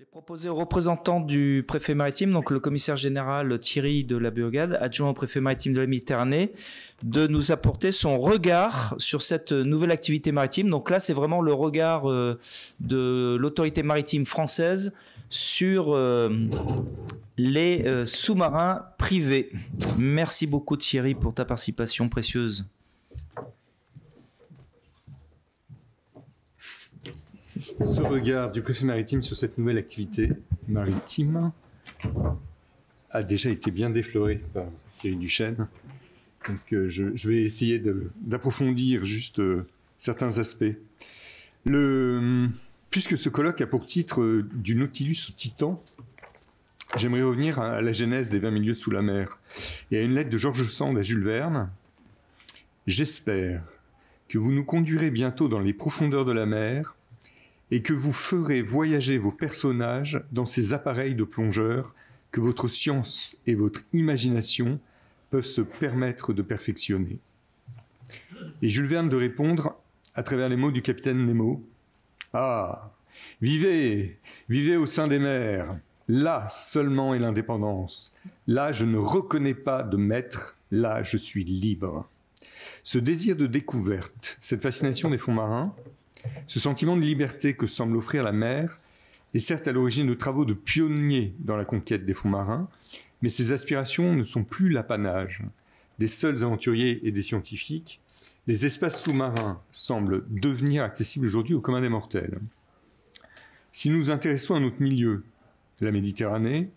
J'ai proposé au représentant du préfet maritime, donc le commissaire général Thierry de la Burgade, adjoint au préfet maritime de la Méditerranée, de nous apporter son regard sur cette nouvelle activité maritime. Donc là, c'est vraiment le regard de l'autorité maritime française sur les sous-marins privés. Merci beaucoup Thierry pour ta participation précieuse. Ce regard du préfet maritime sur cette nouvelle activité maritime a déjà été bien défloré par Thierry Duchesne. Donc je vais essayer d'approfondir juste certains aspects. Puisque ce colloque a pour titre du Nautilus au Titan, j'aimerais revenir à la genèse des 20 milieux sous la mer et à une lettre de George Sand à Jules Verne. J'espère que vous nous conduirez bientôt dans les profondeurs de la mer et que vous ferez voyager vos personnages dans ces appareils de plongeurs que votre science et votre imagination peuvent se permettre de perfectionner. Et Jules Verne de répondre à travers les mots du capitaine Nemo. Ah, vivez, vivez au sein des mers. Là seulement est l'indépendance. Là, je ne reconnais pas de maître. Là, je suis libre. Ce désir de découverte, cette fascination des fonds marins, ce sentiment de liberté que semble offrir la mer est certes à l'origine de travaux de pionniers dans la conquête des fonds marins, mais ces aspirations ne sont plus l'apanage des seuls aventuriers et des scientifiques. Les espaces sous-marins semblent devenir accessibles aujourd'hui au commun des mortels. Si nous nous intéressons à notre milieu, la Méditerranée,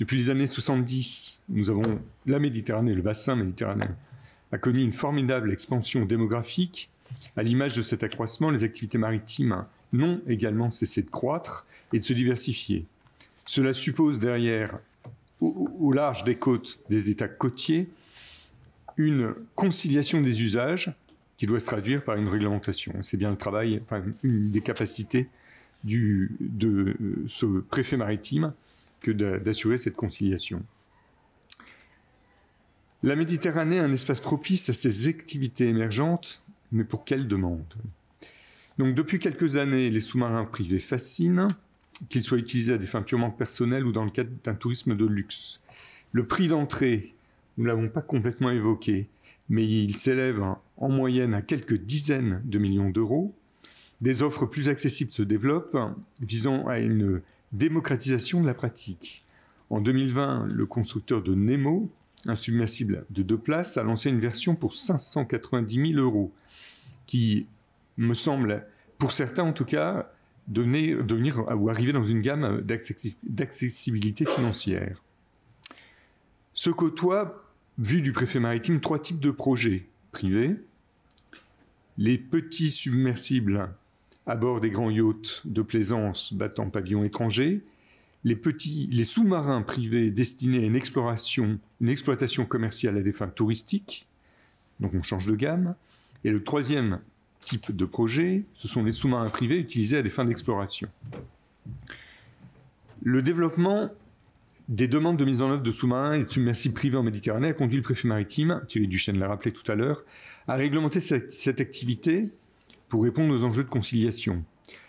depuis les années 70, nous avons la Méditerranée, le bassin méditerranéen, a connu une formidable expansion démographique. À l'image de cet accroissement, les activités maritimes n'ont également cessé de croître et de se diversifier. Cela suppose derrière, au large des côtes des États côtiers, une conciliation des usages qui doit se traduire par une réglementation. C'est bien le travail, enfin, une des capacités de ce préfet maritime que d'assurer cette conciliation. La Méditerranée est un espace propice à ces activités émergentes, mais pour quelle demande? Donc depuis quelques années, les sous-marins privés fascinent, qu'ils soient utilisés à des fins purement personnelles ou dans le cadre d'un tourisme de luxe. Le prix d'entrée, nous ne l'avons pas complètement évoqué, mais il s'élève en moyenne à quelques dizaines de millions d'euros. Des offres plus accessibles se développent, visant à une démocratisation de la pratique. En 2020, le constructeur de Nemo, un submersible de 2 places, a lancé une version pour 590 000 euros, qui me semble, pour certains en tout cas, devenir ou arriver dans une gamme d'accessibilité financière. Se côtoient, vu du préfet maritime, 3 types de projets privés. Les petits submersibles à bord des grands yachts de plaisance battant pavillon étranger, les sous-marins privés destinés à une exploitation commerciale à des fins touristiques, donc on change de gamme, et le 3e type de projet, ce sont les sous-marins privés utilisés à des fins d'exploration. Le développement des demandes de mise en œuvre de sous-marins et de submersibles privés en Méditerranée a conduit le préfet maritime, Thierry Duchesne l'a rappelé tout à l'heure, à réglementer cette activité pour répondre aux enjeux de conciliation,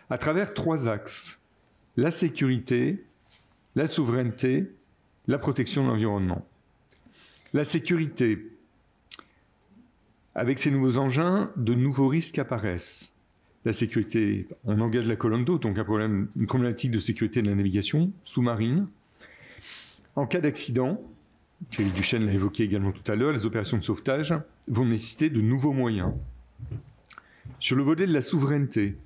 à travers 3 axes: la sécurité, la souveraineté, la protection de l'environnement. La sécurité, avec ces nouveaux engins, de nouveaux risques apparaissent. La sécurité, on engage la colonne d'eau, donc une problématique de sécurité de la navigation sous-marine. En cas d'accident, Thierry Duchesne l'a évoqué également tout à l'heure, les opérations de sauvetage vont nécessiter de nouveaux moyens. Sur le volet de la souveraineté,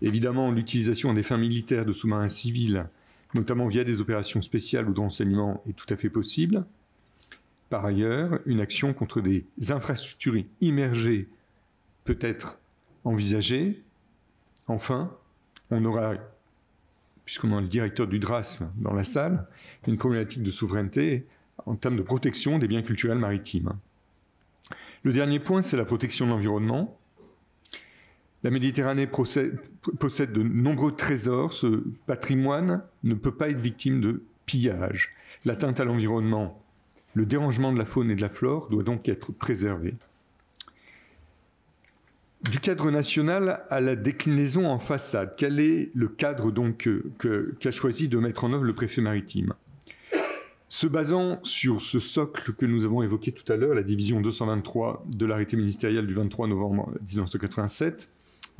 évidemment, l'utilisation à des fins militaires de sous-marins civils, notamment via des opérations spéciales ou de renseignement, est tout à fait possible. Par ailleurs, une action contre des infrastructures immergées peut être envisagée. Enfin, on aura, puisqu'on a le directeur du DRASM dans la salle, une problématique de souveraineté en termes de protection des biens culturels maritimes. Le dernier point, c'est la protection de l'environnement. La Méditerranée possède de nombreux trésors. Ce patrimoine ne peut pas être victime de pillage. L'atteinte à l'environnement, le dérangement de la faune et de la flore doit donc être préservé. Du cadre national à la déclinaison en façade, quel est le cadre donc qu'a choisi de mettre en œuvre le préfet maritime? Se basant sur ce socle que nous avons évoqué tout à l'heure, la division 223 de l'arrêté ministériel du 23 novembre 1987,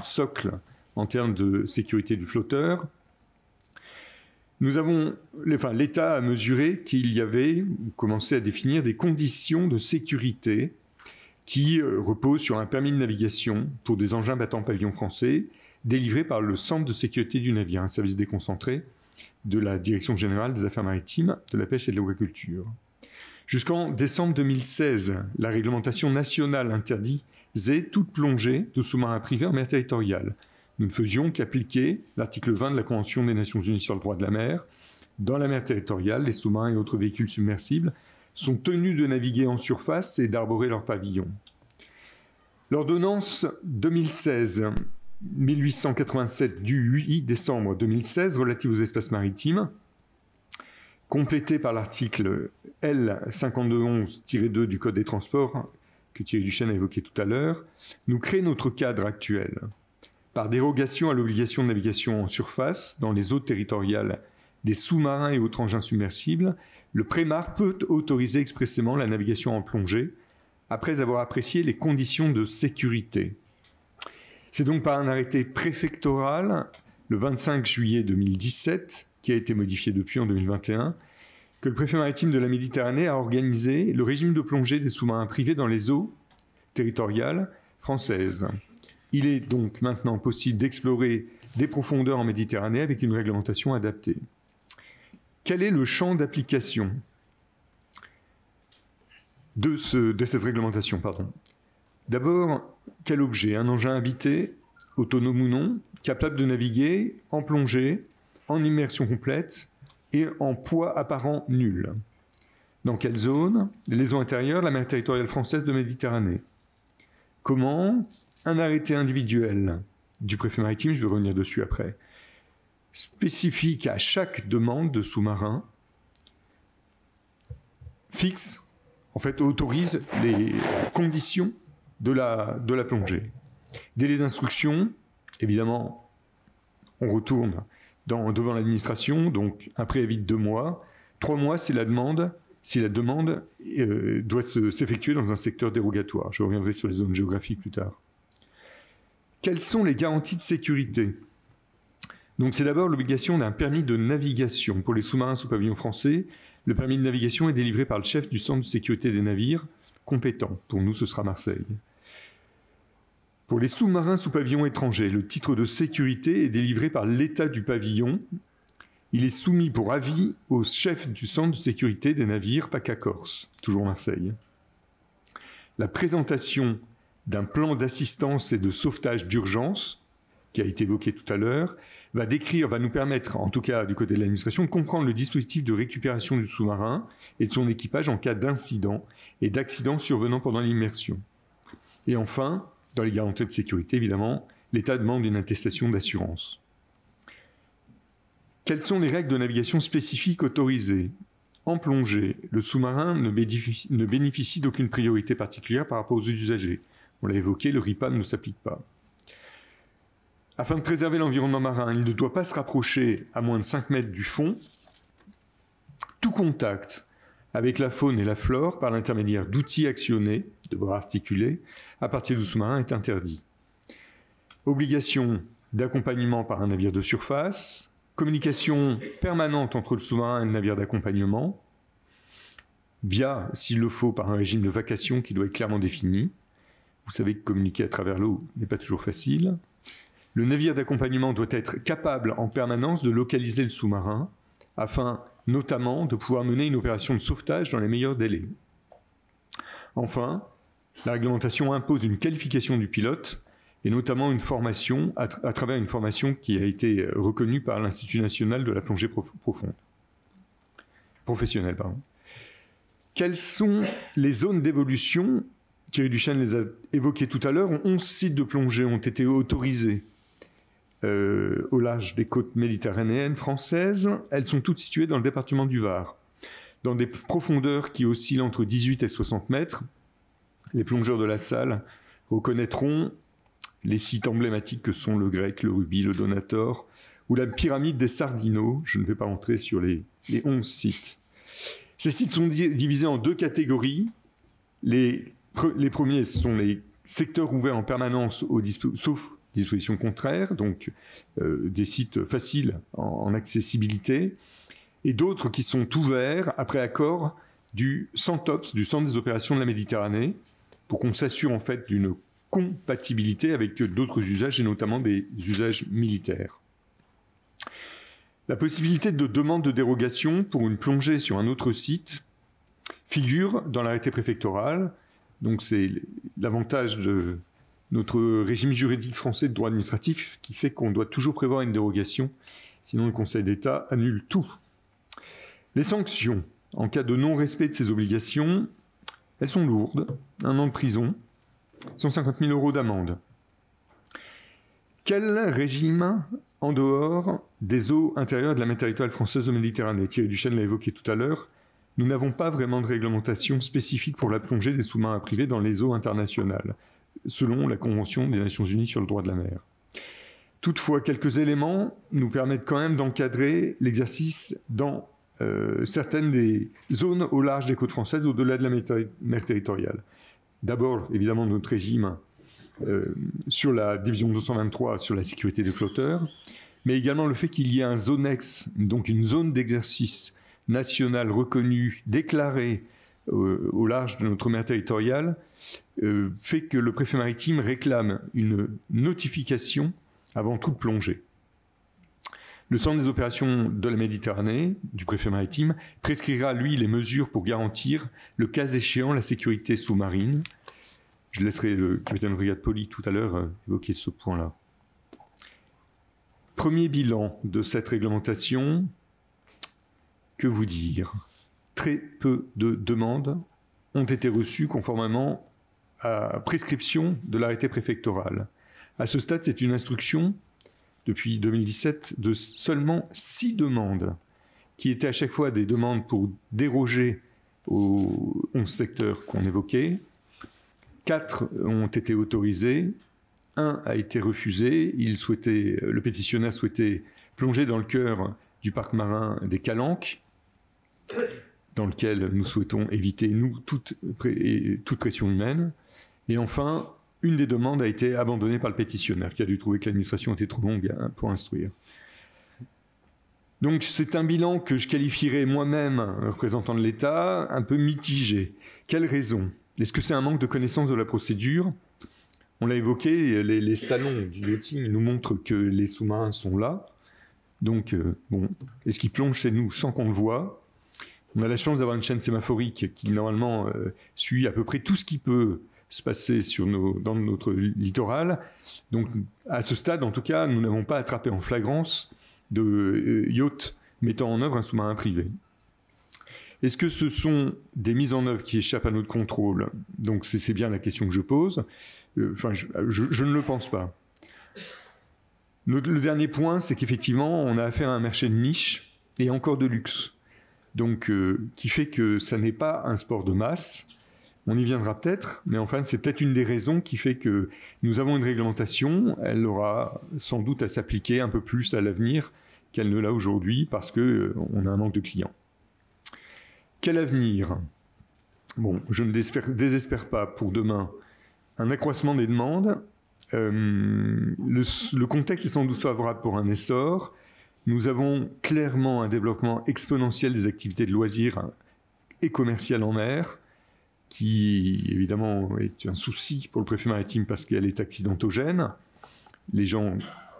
socle en termes de sécurité du flotteur, l'État a mesuré qu'il y avait, commencé à définir des conditions de sécurité qui reposent sur un permis de navigation pour des engins battant pavillon français, délivré par le Centre de sécurité du navire, un service déconcentré de la Direction générale des affaires maritimes, de la pêche et de l'aquaculture. Jusqu'en décembre 2016, la réglementation nationale interdisait toute plongée de sous-marins privés en mer territoriale. Nous ne faisions qu'appliquer l'article 20 de la Convention des Nations Unies sur le droit de la mer. Dans la mer territoriale, les sous-marins et autres véhicules submersibles sont tenus de naviguer en surface et d'arborer leur pavillon. L'ordonnance 2016-1887 du 8 décembre 2016 relative aux espaces maritimes, complétée par l'article L5211-2 du Code des transports, que Thierry Duchesne a évoqué tout à l'heure, nous crée notre cadre actuel. Par dérogation à l'obligation de navigation en surface dans les eaux territoriales des sous-marins et autres engins submersibles, le Prémar peut autoriser expressément la navigation en plongée après avoir apprécié les conditions de sécurité. C'est donc par un arrêté préfectoral, le 25 juillet 2017, qui a été modifié depuis en 2021, que le préfet maritime de la Méditerranée a organisé le régime de plongée des sous-marins privés dans les eaux territoriales françaises. Il est donc maintenant possible d'explorer des profondeurs en Méditerranée avec une réglementation adaptée. Quel est le champ d'application de cette réglementation, D'abord, quel objet? Un engin habité, autonome ou non, capable de naviguer en plongée, en immersion complète et en poids apparent nul. Dans quelle zone? Les eaux intérieures, la mer territoriale française de Méditerranée. Comment? Un arrêté individuel du préfet maritime, je vais revenir dessus après, spécifique à chaque demande de sous-marin, fixe, en fait, autorise les conditions de la plongée. Délai d'instruction, évidemment, on retourne devant l'administration, donc un préavis de 2 mois. 3 mois, si la demande doit s'effectuer dans un secteur dérogatoire. Je reviendrai sur les zones géographiques plus tard. Quelles sont les garanties de sécurité? Donc c'est d'abord l'obligation d'un permis de navigation. Pour les sous-marins sous pavillon français, le permis de navigation est délivré par le chef du centre de sécurité des navires compétent. Pour nous, ce sera Marseille. Pour les sous-marins sous pavillon étranger, le titre de sécurité est délivré par l'État du pavillon. Il est soumis pour avis au chef du centre de sécurité des navires PACA Corse, toujours Marseille. La présentation d'un plan d'assistance et de sauvetage d'urgence, qui a été évoqué tout à l'heure, va nous permettre, en tout cas du côté de l'administration, de comprendre le dispositif de récupération du sous-marin et de son équipage en cas d'incident et d'accident survenant pendant l'immersion. Et enfin, dans les garanties de sécurité, évidemment, l'État demande une attestation d'assurance. Quelles sont les règles de navigation spécifiques autorisées? En plongée, le sous-marin ne bénéficie d'aucune priorité particulière par rapport aux usagers. On l'a évoqué, le RIPAM ne s'applique pas. Afin de préserver l'environnement marin, il ne doit pas se rapprocher à moins de 5 mètres du fond. Tout contact avec la faune et la flore par l'intermédiaire d'outils actionnés, de bras articulés, à partir du sous-marin est interdit. Obligation d'accompagnement par un navire de surface, communication permanente entre le sous-marin et le navire d'accompagnement, via, s'il le faut, par un régime de vacation qui doit être clairement défini. Vous savez que communiquer à travers l'eau n'est pas toujours facile. Le navire d'accompagnement doit être capable en permanence de localiser le sous-marin, afin notamment de pouvoir mener une opération de sauvetage dans les meilleurs délais. Enfin, la réglementation impose une qualification du pilote, et notamment une formation, à travers une formation qui a été reconnue par l'Institut national de la plongée professionnelle. Quelles sont les zones d'évolution? Thierry Duchesne les a évoquées tout à l'heure. 11 sites de plongée ont été autorisés au large des côtes méditerranéennes françaises. Elles sont toutes situées dans le département du Var. Dans des profondeurs qui oscillent entre 18 et 60 mètres, les plongeurs de la salle reconnaîtront les sites emblématiques que sont le Grec, le Rubis, le Donator, ou la pyramide des Sardinos. Je ne vais pas entrer sur les 11 sites. Ces sites sont divisés en 2 catégories. Les premiers sont les secteurs ouverts en permanence, sauf dispositions contraires, donc des sites faciles en accessibilité, et d'autres qui sont ouverts après accord du CENTOPS, du Centre des opérations de la Méditerranée, pour qu'on s'assure en fait d'une compatibilité avec d'autres usages, et notamment des usages militaires. La possibilité de demande de dérogation pour une plongée sur un autre site figure dans l'arrêté préfectoral. Donc c'est l'avantage de notre régime juridique français de droit administratif qui fait qu'on doit toujours prévoir une dérogation, sinon le Conseil d'État annule tout. Les sanctions, en cas de non-respect de ces obligations, elles sont lourdes. 1 an de prison, 150 000 € d'amende. Quel régime en dehors des eaux intérieures de la mer territoriale française de Méditerranée? Thierry Duchesne l'a évoqué tout à l'heure. Nous n'avons pas vraiment de réglementation spécifique pour la plongée des sous-marins privés dans les eaux internationales, selon la Convention des Nations Unies sur le droit de la mer. Toutefois, quelques éléments nous permettent quand même d'encadrer l'exercice dans certaines des zones au large des côtes françaises, au-delà de la mer territoriale. D'abord, évidemment, notre régime sur la division 223 sur la sécurité des flotteurs, mais également le fait qu'il y ait un zonex, donc une zone d'exercice nationale reconnue, déclarée au large de notre mer territoriale, fait que le préfet maritime réclame une notification avant toute plongée. Le centre des opérations de la Méditerranée, du préfet maritime, prescrira, lui, les mesures pour garantir, le cas échéant, la sécurité sous-marine. Je laisserai le capitaine de brigade Poli tout à l'heure évoquer ce point-là. Premier bilan de cette réglementation, que vous dire? Très peu de demandes ont été reçues conformément à prescription de l'arrêté préfectoral. À ce stade, c'est une instruction, depuis 2017, de seulement 6 demandes, qui étaient à chaque fois des demandes pour déroger aux 11 secteurs qu'on évoquait. 4 ont été autorisés, 1 a été refusé. Le pétitionnaire souhaitait plonger dans le cœur du parc marin des Calanques, dans lequel nous souhaitons éviter, nous, toute pression humaine. Et enfin, une des demandes a été abandonnée par le pétitionnaire, qui a dû trouver que l'administration était trop longue pour instruire. Donc c'est un bilan que je qualifierais moi-même, représentant de l'État, un peu mitigé. Quelle raison? Est-ce que c'est un manque de connaissance de la procédure? On l'a évoqué, les salons du yachting nous montrent que les sous-marins sont là. Donc, bon, est-ce qu'ils plongent chez nous sans qu'on le voie? On a la chance d'avoir une chaîne sémaphorique qui, normalement, suit à peu près tout ce qui peut se passer dans notre littoral. Donc, à ce stade, en tout cas, nous n'avons pas attrapé en flagrance de yachts mettant en œuvre un sous-marin privé. Est-ce que ce sont des mises en œuvre qui échappent à notre contrôle? Donc, c'est bien la question que je pose. Enfin, je ne le pense pas. Le dernier point, c'est qu'effectivement, on a affaire à un marché de niche et encore de luxe. Donc, qui fait que ça n'est pas un sport de masse. On y viendra peut-être, mais enfin, c'est peut-être une des raisons qui fait que nous avons une réglementation. Elle aura sans doute à s'appliquer un peu plus à l'avenir qu'elle ne l'a aujourd'hui parce qu'on a un manque de clients. Quel avenir? Bon, je ne désespère pas pour demain un accroissement des demandes. Le contexte est sans doute favorable pour un essor. Nous avons clairement un développement exponentiel des activités de loisirs et commerciales en mer, qui évidemment est un souci pour le préfet maritime parce qu'elle est accidentogène. Les gens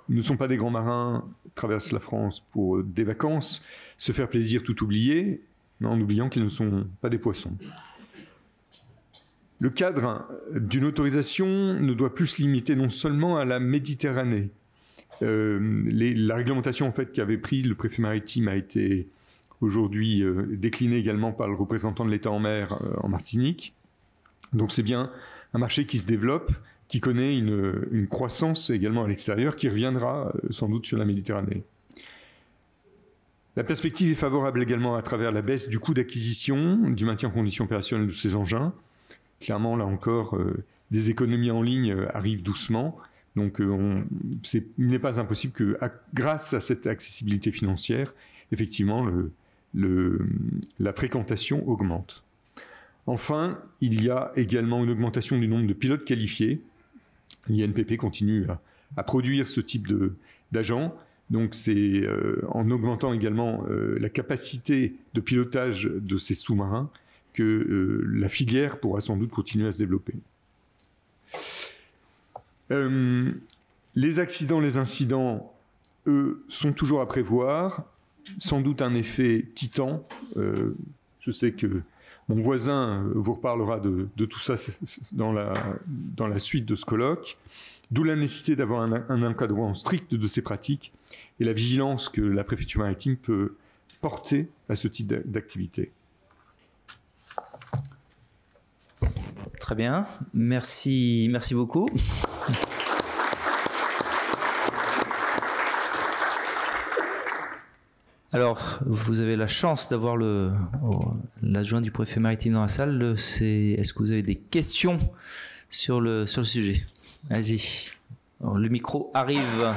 ne sont pas des grands marins, traversent la France pour des vacances, se faire plaisir tout oublier, mais en oubliant qu'ils ne sont pas des poissons. Le cadre d'une autorisation ne doit plus se limiter non seulement à la Méditerranée. La réglementation en fait, qu'avait prise le préfet maritime a été aujourd'hui déclinée également par le représentant de l'État en mer en Martinique. Donc c'est bien un marché qui se développe, qui connaît une croissance également à l'extérieur, qui reviendra sans doute sur la Méditerranée. La perspective est favorable également à travers la baisse du coût d'acquisition, du maintien en condition opérationnelle de ces engins. Clairement, là encore, des économies en ligne arrivent doucement. Donc il n'est pas impossible que, grâce à cette accessibilité financière, effectivement, la fréquentation augmente. Enfin, il y a également une augmentation du nombre de pilotes qualifiés. L'INPP continue à produire ce type d'agents. Donc c'est en augmentant également la capacité de pilotage de ces sous-marins que la filière pourra sans doute continuer à se développer. Les accidents, les incidents, eux, sont toujours à prévoir. Sans doute un effet titan. Je sais que mon voisin vous reparlera de tout ça dans la suite de ce colloque. D'où la nécessité d'avoir un encadrement strict de ces pratiques et la vigilance que la préfecture maritime peut porter à ce type d'activité. Très bien, merci beaucoup. Alors, vous avez la chance d'avoir l'adjoint du préfet maritime dans la salle. Est-ce que vous avez des questions sur le sujet? Vas-y. Le micro arrive.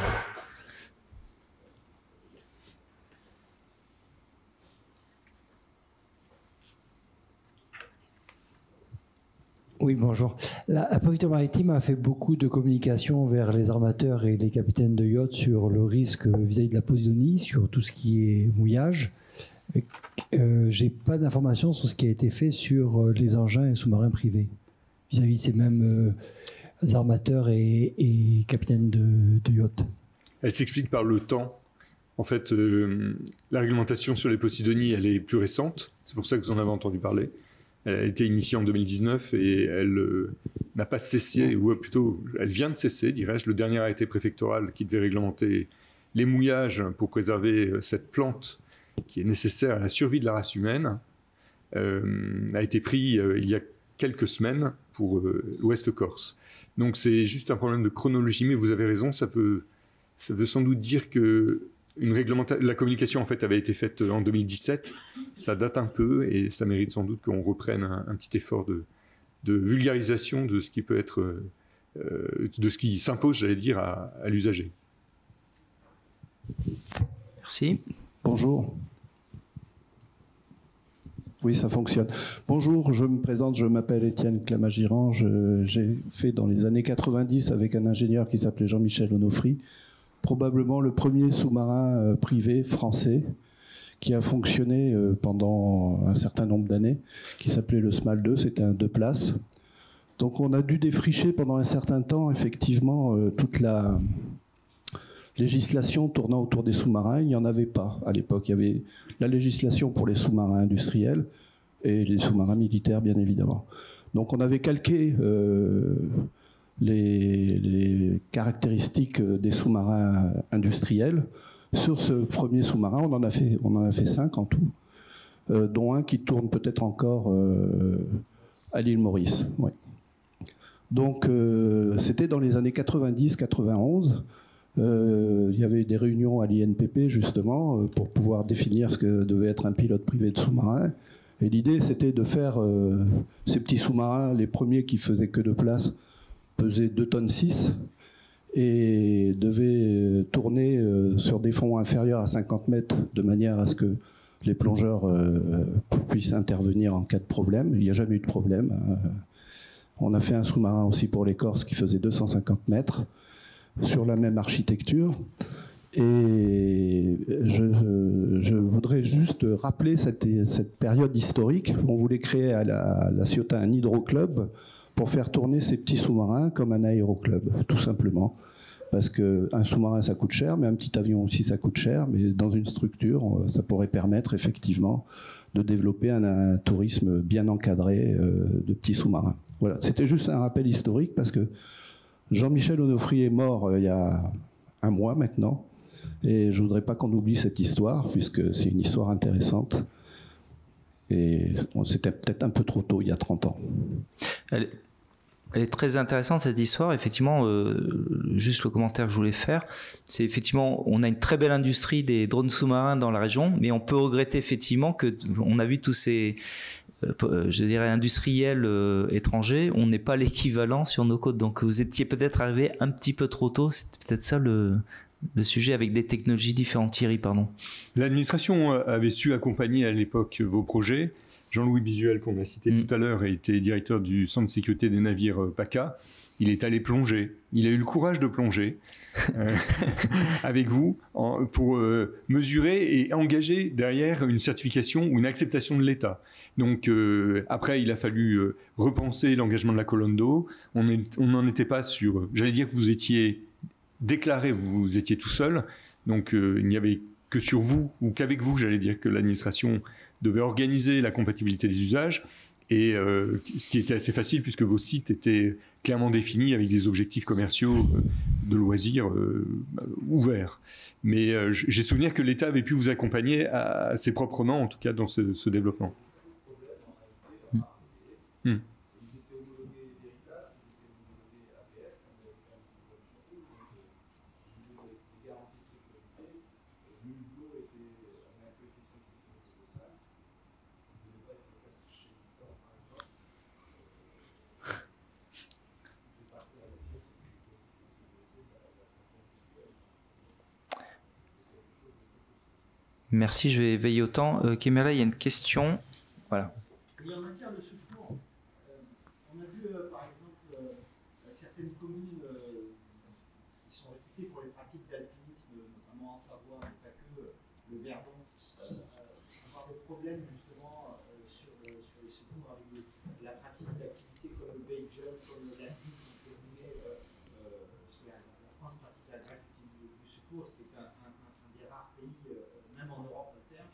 Oui, bonjour. La préfecture maritime a fait beaucoup de communication vers les armateurs et les capitaines de yachts sur le risque vis-à-vis de la Posidonie, sur tout ce qui est mouillage. J'ai pas d'informations sur ce qui a été fait sur les engins et sous-marins privés, vis-à-vis de ces mêmes armateurs et capitaines de yachts. Elle s'explique par le temps. En fait, la réglementation sur les Posidonies, elle est plus récente. C'est pour ça que vous en avez entendu parler. Elle a été initiée en 2019 et elle n'a pas cessé, ou plutôt, elle vient de cesser, dirais-je. Le dernier arrêté préfectoral qui devait réglementer les mouillages pour préserver cette plante qui est nécessaire à la survie de la race humaine a été pris il y a quelques semaines pour l'Ouest Corse. Donc c'est juste un problème de chronologie, mais vous avez raison, ça veut sans doute dire que la communication en fait avait été faite en 2017, ça date un peu et ça mérite sans doute qu'on reprenne un petit effort de vulgarisation de ce qui peut être, de ce qui s'impose, j'allais dire, à l'usager. Merci. Bonjour. Oui, ça fonctionne. Bonjour, je me présente, je m'appelle Étienne Clamagiran. J'ai fait dans les années 90 avec un ingénieur qui s'appelait Jean-Michel Onofri, probablement le premier sous-marin privé français qui a fonctionné pendant un certain nombre d'années, qui s'appelait le SMAL 2, c'était un 2 places. Donc on a dû défricher pendant un certain temps, effectivement, toute la législation tournant autour des sous-marins. Il n'y en avait pas à l'époque. Il y avait la législation pour les sous-marins industriels et les sous-marins militaires, bien évidemment. Donc on avait calqué les caractéristiques des sous-marins industriels sur ce premier sous-marin. On en a fait 5 en tout, dont un qui tourne peut-être encore à l'île Maurice. Ouais. Donc c'était dans les années 90-91. Il y avait des réunions à l'INPP justement pour pouvoir définir ce que devait être un pilote privé de sous-marin. Et l'idée c'était de faire ces petits sous-marins, les premiers qui faisaient que 2 places, pesaient 2,6 tonnes et devaient tourner sur des fonds inférieurs à 50 mètres de manière à ce que les plongeurs puissent intervenir en cas de problème. Il n'y a jamais eu de problème. On a fait un sous-marin aussi pour les Corses qui faisait 250 mètres sur la même architecture. Et je voudrais juste rappeler cette période historique. On voulait créer à la Ciotat un hydroclub pour faire tourner ces petits sous-marins comme un aéroclub, tout simplement. Parce qu'un sous-marin, ça coûte cher, mais un petit avion aussi, ça coûte cher. Mais dans une structure, ça pourrait permettre effectivement de développer un tourisme bien encadré de petits sous-marins. Voilà, c'était juste un rappel historique parce que Jean-Michel Onofri est mort il y a un mois maintenant. Et je ne voudrais pas qu'on oublie cette histoire, puisque c'est une histoire intéressante. Et c'était peut-être un peu trop tôt, il y a 30 ans. Elle est très intéressante cette histoire. Effectivement, juste le commentaire que je voulais faire, c'est effectivement, on a une très belle industrie des drones sous-marins dans la région, mais on peut regretter effectivement qu'on a vu tous ces je dirais, industriels étrangers, on n'est pas l'équivalent sur nos côtes. Donc vous étiez peut-être arrivé un petit peu trop tôt, c'est peut-être ça le sujet, avec des technologies différentes. Thierry, pardon. L'administration avait su accompagner à l'époque vos projets. Jean-Louis Bisuel, qu'on a cité tout à l'heure, était directeur du Centre de sécurité des navires PACA. Il est allé plonger. Il a eu le courage de plonger avec vous pour mesurer et engager derrière une certification ou une acceptation de l'État. Donc après, il a fallu repenser l'engagement de la colonne d'eau. On n'en était pas sûr. J'allais dire que vous étiez déclaré, vous étiez tout seul. Donc il n'y avait que sur vous ou qu'avec vous, j'allais dire, que l'administration devait organiser la compatibilité des usages. Et ce qui était assez facile puisque vos sites étaient clairement définis avec des objectifs commerciaux de loisirs ouverts. Mais j'ai souvenir que l'État avait pu vous accompagner assez proprement, en tout cas dans ce développement. Merci, je vais veiller au temps. Kimera, il y a une question. Voilà. En matière de secours, on a vu par exemple certaines communes qui sont réputées pour les pratiques d'alpinisme, notamment en Savoie, mais pas que, le Verdon, avoir des problèmes justement sur les secours avec la pratique d'activités comme le bait jump, comme l'alpinisme, parce que la France pratique la pratique du secours, ce qui est un des rares pays, même en Europe, à faire,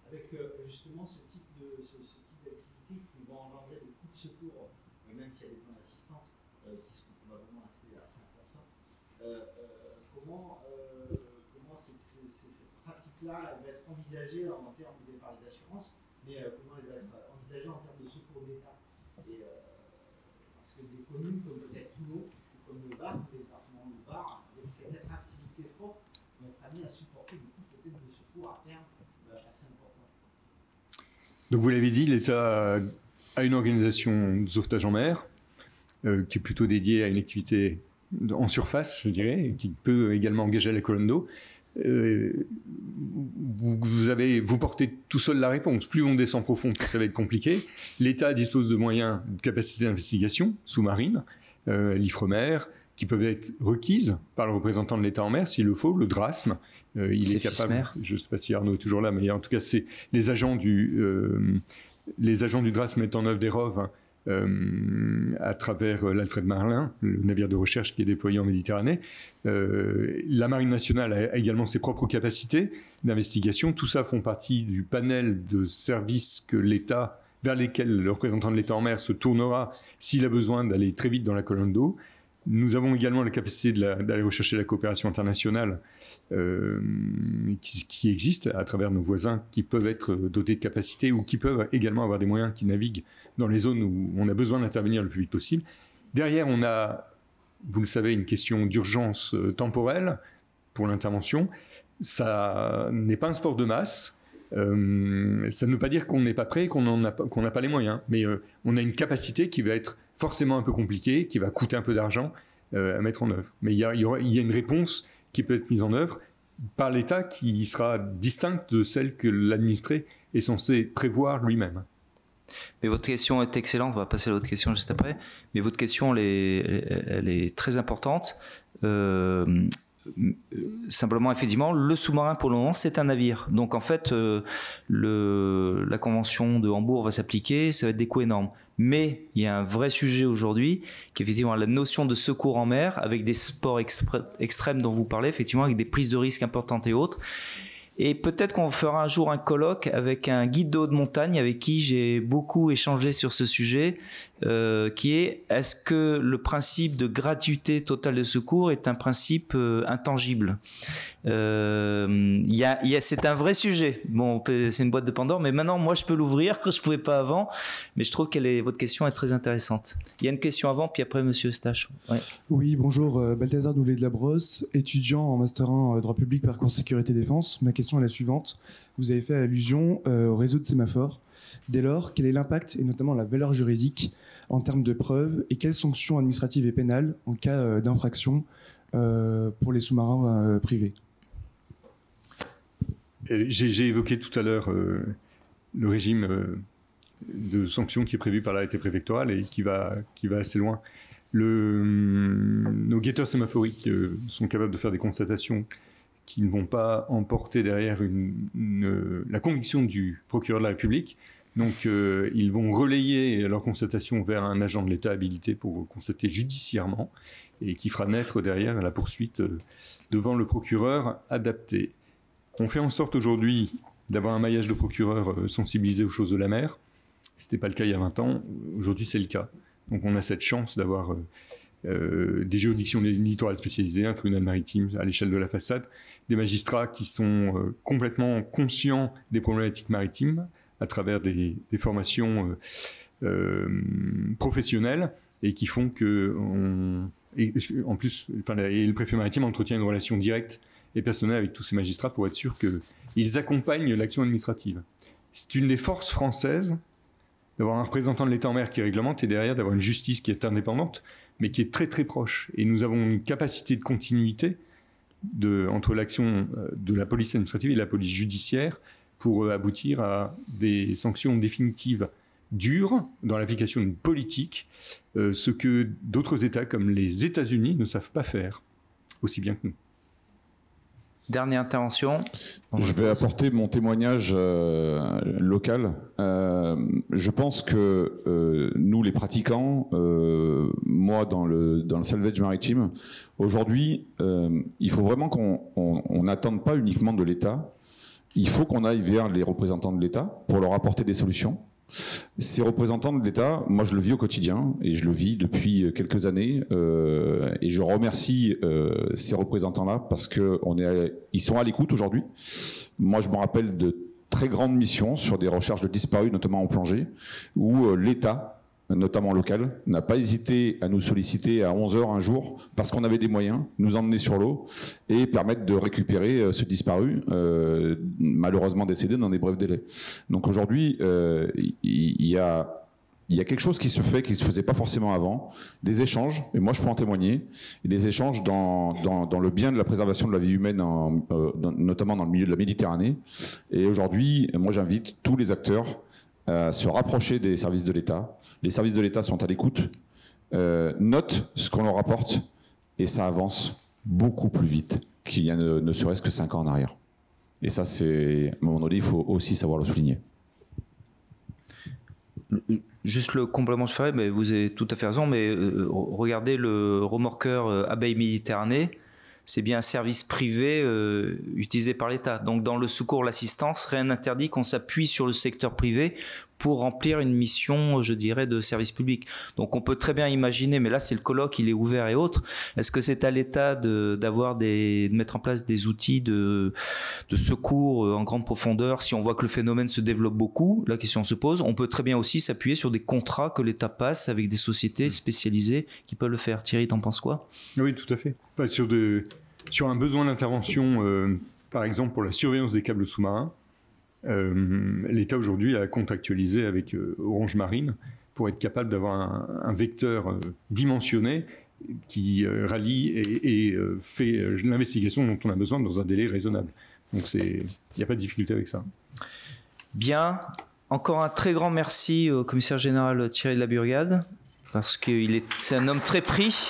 avec justement ce type d'activité qui vont engendrer des coûts de secours, même s'il y a des plans d'assistance qui sont probablement assez importants. Comment cette pratique-là va être envisagée en termes de parler d'assurance, mais comment elle va être envisagée en termes de secours d'État? Parce que des communes comme peut-être Toulon, ou comme le Var, le département du Var, avec cette attractivité forte, vont être amenés à supporter des coûts peut-être de secours à terme assez importants. Donc vous l'avez dit, l'État a une organisation de sauvetage en mer qui est plutôt dédiée à une activité en surface, je dirais, et qui peut également engager la colonne d'eau. Vous portez tout seul la réponse. Plus on descend profond, plus ça va être compliqué. L'État dispose de moyens, de capacités d'investigation sous-marine, l'IFREMER, qui peuvent être requises par le représentant de l'État en mer, s'il le faut, le DRASM. Il est capable, je ne sais pas si Arnaud est toujours là, mais en tout cas, c'est les agents du DRASM mettent en œuvre des ROV à travers l'Alfred Marlin, le navire de recherche qui est déployé en Méditerranée. La Marine nationale a également ses propres capacités d'investigation. Tout ça font partie du panel de services que l'État, vers lesquels le représentant de l'État en mer se tournera s'il a besoin d'aller très vite dans la colonne d'eau. Nous avons également la capacité d'aller rechercher la coopération internationale qui existe à travers nos voisins qui peuvent être dotés de capacités ou qui peuvent également avoir des moyens qui naviguent dans les zones où on a besoin d'intervenir le plus vite possible. Derrière, on a, vous le savez, une question d'urgence temporelle pour l'intervention. Ça n'est pas un sport de masse. Ça ne veut pas dire qu'on n'est pas prêt, qu'on n'a pas les moyens. Mais on a une capacité qui va être forcément un peu compliquée, qui va coûter un peu d'argent à mettre en œuvre. Mais il y a une réponse qui peut être mise en œuvre par l'État qui sera distincte de celle que l'administré est censé prévoir lui-même. Mais votre question est excellente, on va passer à l'autre question juste après. Mais votre question, elle est très importante. Simplement, effectivement, le sous-marin pour le moment c'est un navire. Donc en fait, la convention de Hambourg va s'appliquer, ça va être des coûts énormes. Mais il y a un vrai sujet aujourd'hui, qui est effectivement la notion de secours en mer, avec des sports extrêmes dont vous parlez, effectivement, avec des prises de risques importantes et autres. Et peut-être qu'on fera un jour un colloque avec un guide de haute montagne avec qui j'ai beaucoup échangé sur ce sujet, qui est-ce que le principe de gratuité totale de secours est un principe intangible? C'est un vrai sujet. Bon, c'est une boîte de Pandore, mais maintenant, moi, je peux l'ouvrir, que je ne pouvais pas avant. Mais je trouve que votre question est très intéressante. Il y a une question avant, puis après, Monsieur Eustache. Ouais. Oui, bonjour, Balthazar Doulet de la Brosse, étudiant en Master 1 droit public, parcours sécurité défense. Ma question question est la suivante. Vous avez fait allusion au réseau de sémaphores. Dès lors, quel est l'impact et notamment la valeur juridique en termes de preuves et quelles sanctions administratives et pénales en cas d'infraction pour les sous-marins privés? J'ai évoqué tout à l'heure le régime de sanctions qui est prévu par l'arrêté préfectoral et qui va assez loin. Nos guetteurs sémaphoriques sont capables de faire des constatations qui ne vont pas emporter derrière la conviction du procureur de la République. Donc, ils vont relayer leurs constatations vers un agent de l'État habilité pour constater judiciairement et qui fera naître derrière la poursuite devant le procureur adapté. On fait en sorte aujourd'hui d'avoir un maillage de procureurs sensibilisés aux choses de la mer. Ce n'était pas le cas il y a 20 ans. Aujourd'hui, c'est le cas. Donc, on a cette chance d'avoir des juridictions littorales spécialisées, un tribunal maritime à l'échelle de la façade, des magistrats qui sont complètement conscients des problématiques maritimes à travers des formations professionnelles et qui font que en plus, le préfet maritime entretient une relation directe et personnelle avec tous ces magistrats pour être sûr qu'ils accompagnent l'action administrative. C'est une des forces françaises d'avoir un représentant de l'État en mer qui réglemente et derrière d'avoir une justice qui est indépendante, mais qui est très très proche. Et nous avons une capacité de continuité entre l'action de la police administrative et la police judiciaire pour aboutir à des sanctions définitives dures dans l'application d'une politique, ce que d'autres États comme les États-Unis ne savent pas faire aussi bien que nous. Dernière intervention. Je vais apporter mon témoignage local. Je pense que nous, les pratiquants, moi dans le salvage maritime, aujourd'hui, il faut vraiment qu'on n'attende pas uniquement de l'État. Il faut qu'on aille vers les représentants de l'État pour leur apporter des solutions. Ces représentants de l'État, moi je le vis au quotidien et je le vis depuis quelques années et je remercie ces représentants-là parce qu'ils sont à l'écoute aujourd'hui. Moi je me rappelle de très grandes missions sur des recherches de disparus, notamment en plongée, où l'État, notamment local, n'a pas hésité à nous solliciter à 11h un jour parce qu'on avait des moyens, nous emmener sur l'eau et permettre de récupérer ce disparu, malheureusement décédé dans des brefs délais. Donc aujourd'hui, il y a quelque chose qui se fait, qui ne se faisait pas forcément avant, des échanges, et moi je peux en témoigner, et des échanges dans le bien de la préservation de la vie humaine, notamment dans le milieu de la Méditerranée. Et aujourd'hui, moi j'invite tous les acteurs à se rapprocher des services de l'État. Les services de l'État sont à l'écoute, notent ce qu'on leur apporte, et ça avance beaucoup plus vite qu'il y a ne serait-ce que 5 ans en arrière. Et ça, à un moment donné, il faut aussi savoir le souligner. Juste le complément je ferai, mais vous avez tout à fait raison, mais regardez le remorqueur Abeille Méditerranée, c'est bien un service privé utilisé par l'État. Donc dans le secours, l'assistance, rien n'interdit qu'on s'appuie sur le secteur privé pour remplir une mission, je dirais, de service public. Donc on peut très bien imaginer, mais là c'est le colloque, il est ouvert et autres. Est-ce que c'est à l'État de mettre en place des outils de secours en grande profondeur si on voit que le phénomène se développe beaucoup? La question se pose. On peut très bien aussi s'appuyer sur des contrats que l'État passe avec des sociétés spécialisées qui peuvent le faire. Thierry, t'en penses quoi? Oui, tout à fait. Enfin, sur un besoin d'intervention, par exemple pour la surveillance des câbles sous-marins, l'État aujourd'hui a contractualisé avec Orange Marine pour être capable d'avoir un vecteur dimensionné qui rallie et fait l'investigation dont on a besoin dans un délai raisonnable. Donc il n'y a pas de difficulté avec ça. Bien. Encore un très grand merci au commissaire général Thierry de la Burgade, parce que c'est un homme très pris.